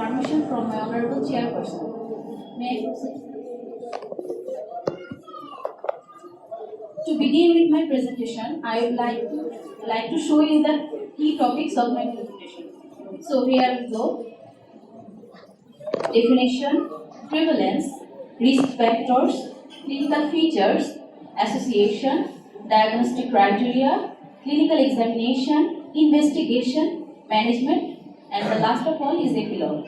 permission from my honorable chairperson. May I proceed? To begin with my presentation, I would like to show you the key topics of my presentation. So here we go. Definition, prevalence, risk factors, clinical features, association, diagnostic criteria, clinical examination, investigation, management, and the last of all is epilogue.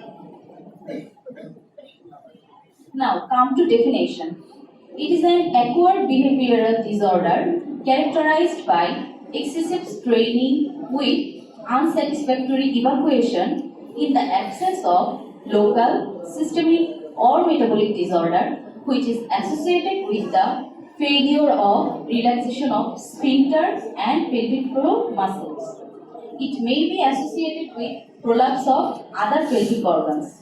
Now come to definition. It is an acquired behavioral disorder characterized by excessive straining with unsatisfactory evacuation in the absence of local, systemic, or metabolic disorder which is associated with the failure of relaxation of sphincter and pelvic floor muscles. It may be associated with prolapse of other pelvic organs.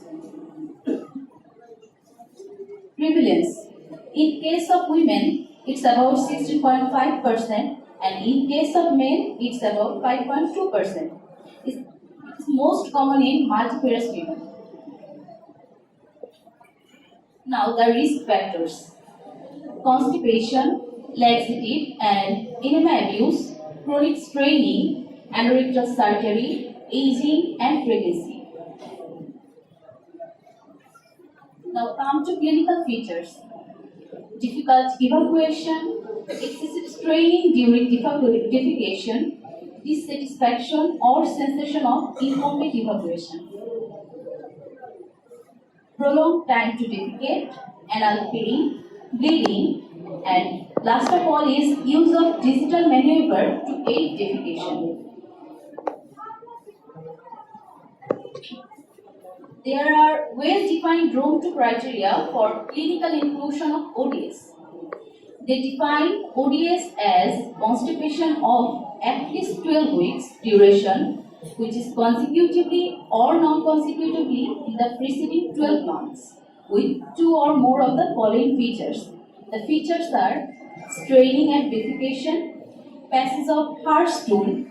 Prevalence. In case of women, it's about 16.5%, and in case of men, it's about 5.2%. It's most common in multiparous women. Now the risk factors. Constipation, laxative and enema abuse, chronic straining, anorectal surgery, aging and pregnancy. Now come to clinical features. Difficult evacuation, excessive straining during defecation, dissatisfaction or sensation of incomplete evacuation. Prolonged time to defecate, anal pain, bleeding, and last of all is use of digital maneuver to aid defecation. There are well-defined ROM 2 criteria for clinical inclusion of ODS. They define ODS as constipation of at least 12 weeks duration, which is consecutively or non-consecutively in the preceding 12 months, with 2 or more of the following features. The features are straining and defecation, passage of harsh stool,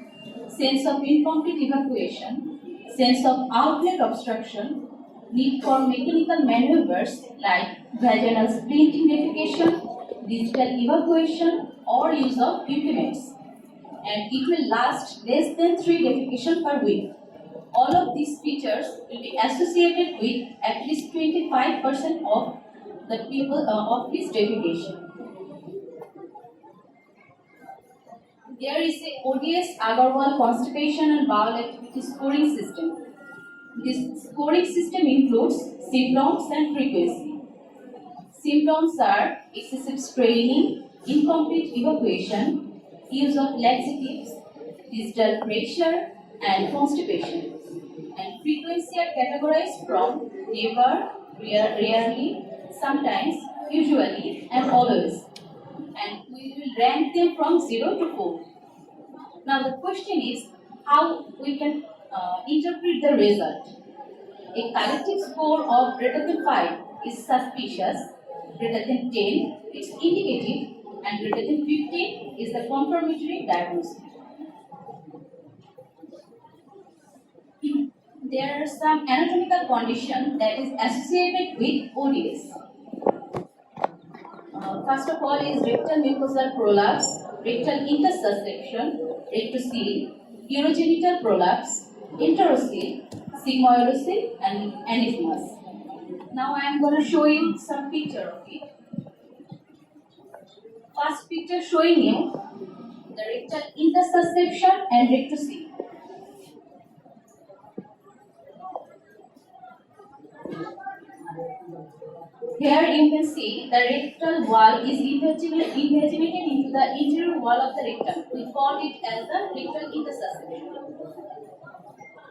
sense of incomplete evacuation, sense of outlet obstruction, need for mechanical maneuvers like vaginal splinting defecation, digital evacuation, or use of implements. And it will last less than 3 defecation per week. All of these features will be associated with at least 25% of the people of this defecation. There is a ODS Agarwal constipation and bowel activity scoring system. This scoring system includes symptoms and frequency. Symptoms are excessive straining, incomplete evacuation, use of laxatives, digital pressure, and constipation. And frequency are categorized from never, rarely, sometimes, usually, and always. And we will rank them from 0 to 4. Now the question is how we can interpret the result. A collective score of greater than 5 is suspicious, greater than 10 is indicative, and greater than 15 is the confirmatory diagnosis. There are some anatomical conditions that is associated with ODS. First of all is rectal mucosal prolapse, rectal intersusception, rectocele, urogenital prolapse, enterocele, sigmoidocele, and aneurysms. Now I am going to show you some picture of it. First picture showing you the rectal intersusception and rectocele. Here you can see the rectal wall is invaginated into the interior wall of the rectum. We call it as the rectal intersusception.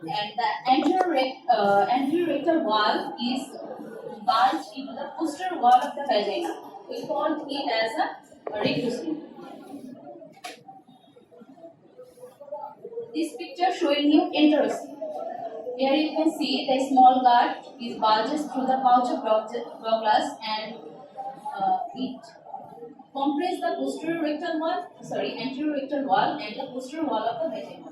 And the anterior rectal wall is bulged into the posterior wall of the vagina. We call it as a rectocele. This picture showing you enterocele. Here you can see the small gut is bulges through the pouch of Douglas and it compresses the anterior rectal wall and the posterior wall of the vagina.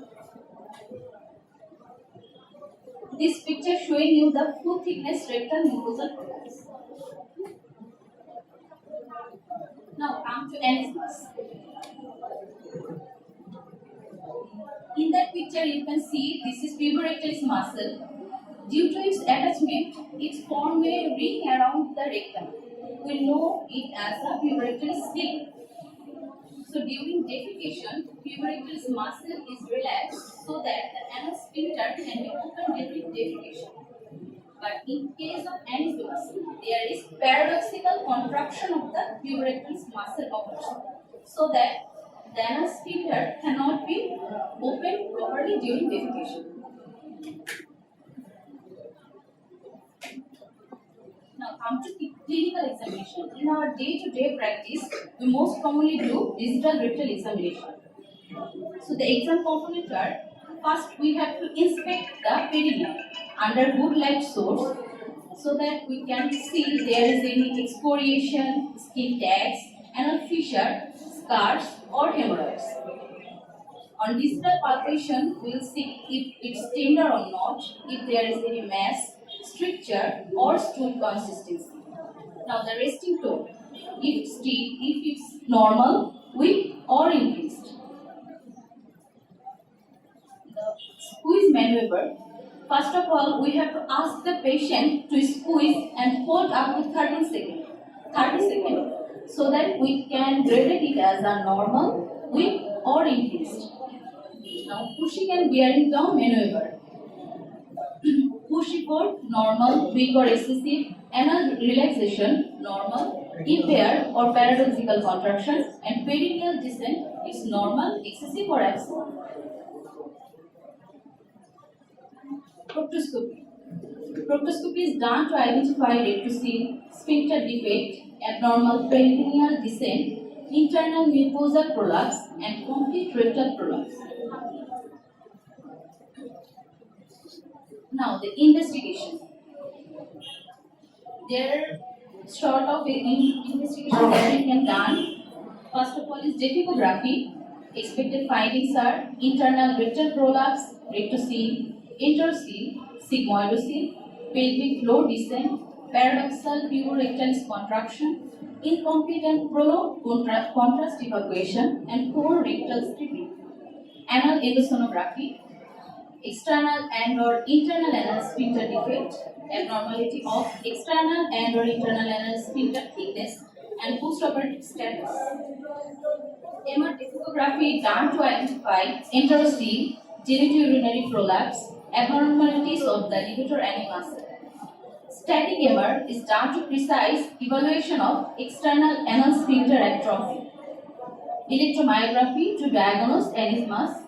This picture showing you the full thickness rectal mucosal prolapse. Now come to aneurysm. In that picture you can see this is puborectalis muscle. Due to its attachment, it forms a ring around the rectum. We know it as a puborectalis sling. So during defecation, puborectalis muscle is relaxed so that the anal sphincter can be opened during defecation. But in case of aneurysm, there is paradoxical contraction of the puborectalis muscle occurs, so that the anal sphincter cannot be opened properly during defecation. Now come to clinical examination. In our day-to-day practice, we most commonly do digital rectal examination. So the exam components are: first we have to inspect the perineum under good light source so that we can see there is any excoriation, skin tags, anal fissure, scars or hemorrhoids. On digital palpation, we will see if it's tender or not, if there is any mass, stricture or stool consistency. Now the resting tone, if it's normal, weak or increased. The squeeze maneuver. First of all, we have to ask the patient to squeeze and hold up to 30 seconds, so that we can grade it as a normal, weak or increased. Now pushing and bearing down maneuver. Push report, normal, weak or excessive. Anal relaxation, normal, impaired or paradoxical contraction, and perineal descent is normal, excessive or absent. Proctoscopy. Proctoscopy is done to identify rectus-seal, sphincter defect, abnormal perineal descent, internal mucosal prolapse, and complete rectal prolapse. Now the investigation. There are sort of investigation that we can done. First of all is defecography. Expected findings are internal rectal prolapse, rectocele, interocele, sigmoidocele, pelvic floor descent, paradoxal puborectalis contraction, incomplete and prolonged contrast evacuation, and poor rectal stripping. Anal endosonography. External and or internal anal sphincter defect, abnormality of external and or internal anal sphincter thickness, and postoperative status. MR defecography done to identify enterocele, genitourinary prolapse, abnormalities of the levator animus. Static MR is done to precise evaluation of external anal sphincter atrophy. Electromyography to diagnose aneurysm.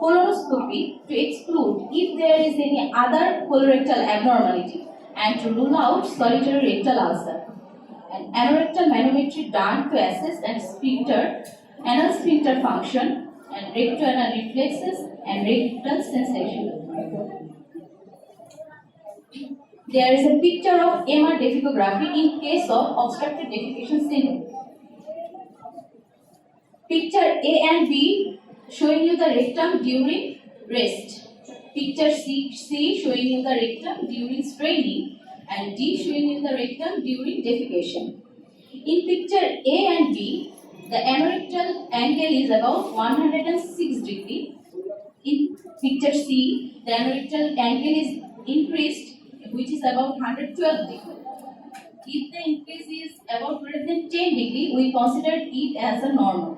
Colonoscopy to exclude if there is any other colorectal abnormality and to rule out solitary rectal ulcer. And anorectal manometry done to assess and anal sphincter function, and rectoanal reflexes and rectal sensation. There is a picture of MR defecography in case of obstructed defecation syndrome. Picture A and B showing you the rectum during rest. Picture C showing you the rectum during straining, and D showing you the rectum during defecation. In picture A and B, the anorectal angle is about 106 degrees. In picture C, the anorectal angle is increased, which is about 112 degrees. If the increase is about greater than 10 degrees, we consider it as a normal.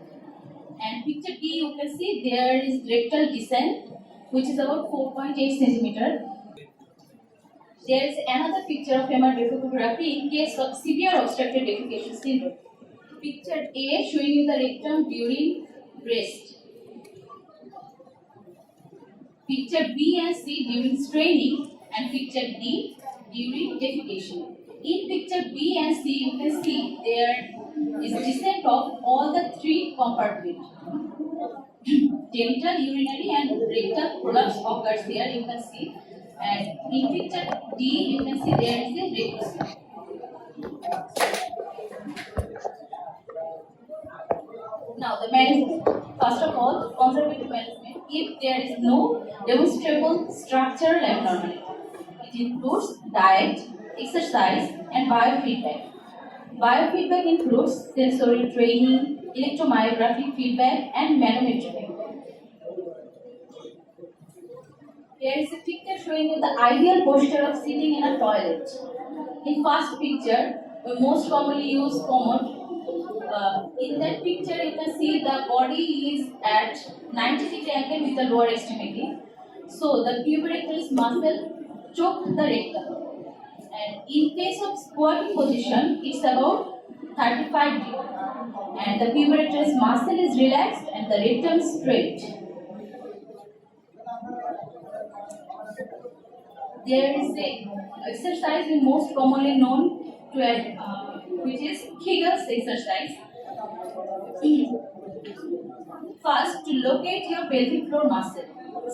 And picture D, you can see there is rectal descent, which is about 4.8 centimeter. There is another picture of MR defecography in case of severe obstructive defecation syndrome. Picture A showing you the rectum during rest. Picture B and C during straining, and picture D during defecation. In picture B and C, you can see there is descent of all the three compartments. Genital, urinary, and rectal prolapse occurs there. You can see, and in picture D, you can see there is a rectus. Now the management. First of all, conservative management. If there is no demonstrable structural abnormality, It includes diet, exercise, and biofeedback. Biofeedback includes sensory training, electromyographic feedback, and manometry feedback. Here is a picture showing you the ideal posture of sitting in a toilet. In first picture, we most commonly use commode. In that picture, you can see the body is at 90-degree angle with the lower extremity. So the pubic muscle choked the rectum. And in case of squatting position, it's about 35 degrees. And the pubic muscle is relaxed and the rectum straight. There is a exercise we most commonly known to which is Kegel's exercise. First, to locate your pelvic floor muscle,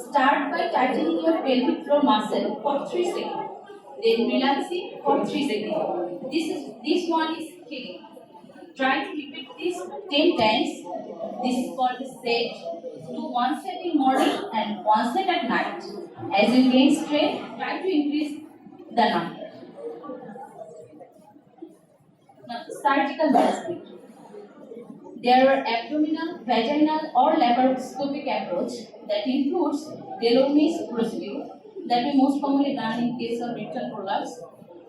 start by tightening your pelvic floor muscle for 3 seconds. Then relaxing for 3 seconds. This one is Kegel. Try to repeat this 10 times. This is called the set. Do one set in morning and one set at night. As you gain strength, try to increase the number. Now, surgical balancing. There are abdominal, vaginal, or laparoscopic approach that includes Delorme's procedure that we most commonly done in case of rectal prolapse.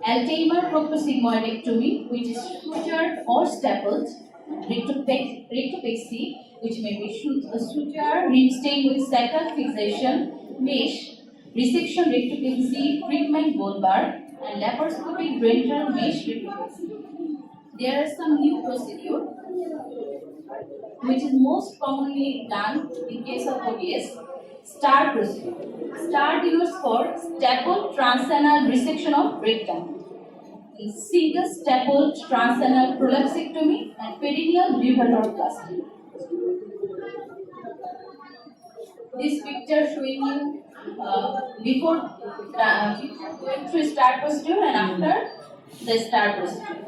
Alzheimer proctosigmoidectomy, which is sutured or stapled. Rectopexy, which may be suture, rib stain with sacral fixation, mesh, resection rectopexy, treatment bone bar, and laparoscopic ventral mesh rectopexy. There are some new procedure which is most commonly done in case of ODS. STAR procedure. STAR denotes for stapled transanal resection of rectum. Single stapled transanal prolapsectomy and perineal blepharoplasty. This picture showing you before going through STAR procedure and after the STAR procedure.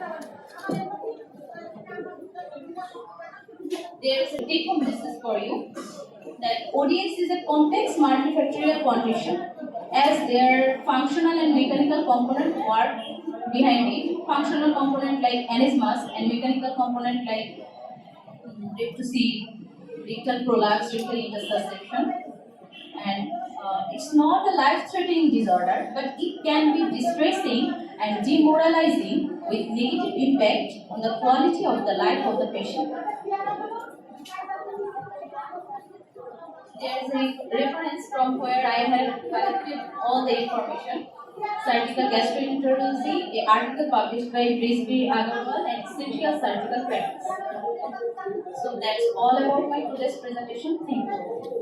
There is a take-home message for you that ODS is a complex multifactorial condition as their functional and mechanical component work behind it. Functional component like aneurysmas and mechanical component like rectal prolapse, rectal intersection. And it's not a life-threatening disorder, but it can be distressing and demoralizing with negative impact on the quality of the life of the patient. There is a reference from where I have collected all the information. Surgical gastroenterology, an article published by Brisby Agarwal and Essential Surgical Practice. So that's all about my today's presentation. Thank you.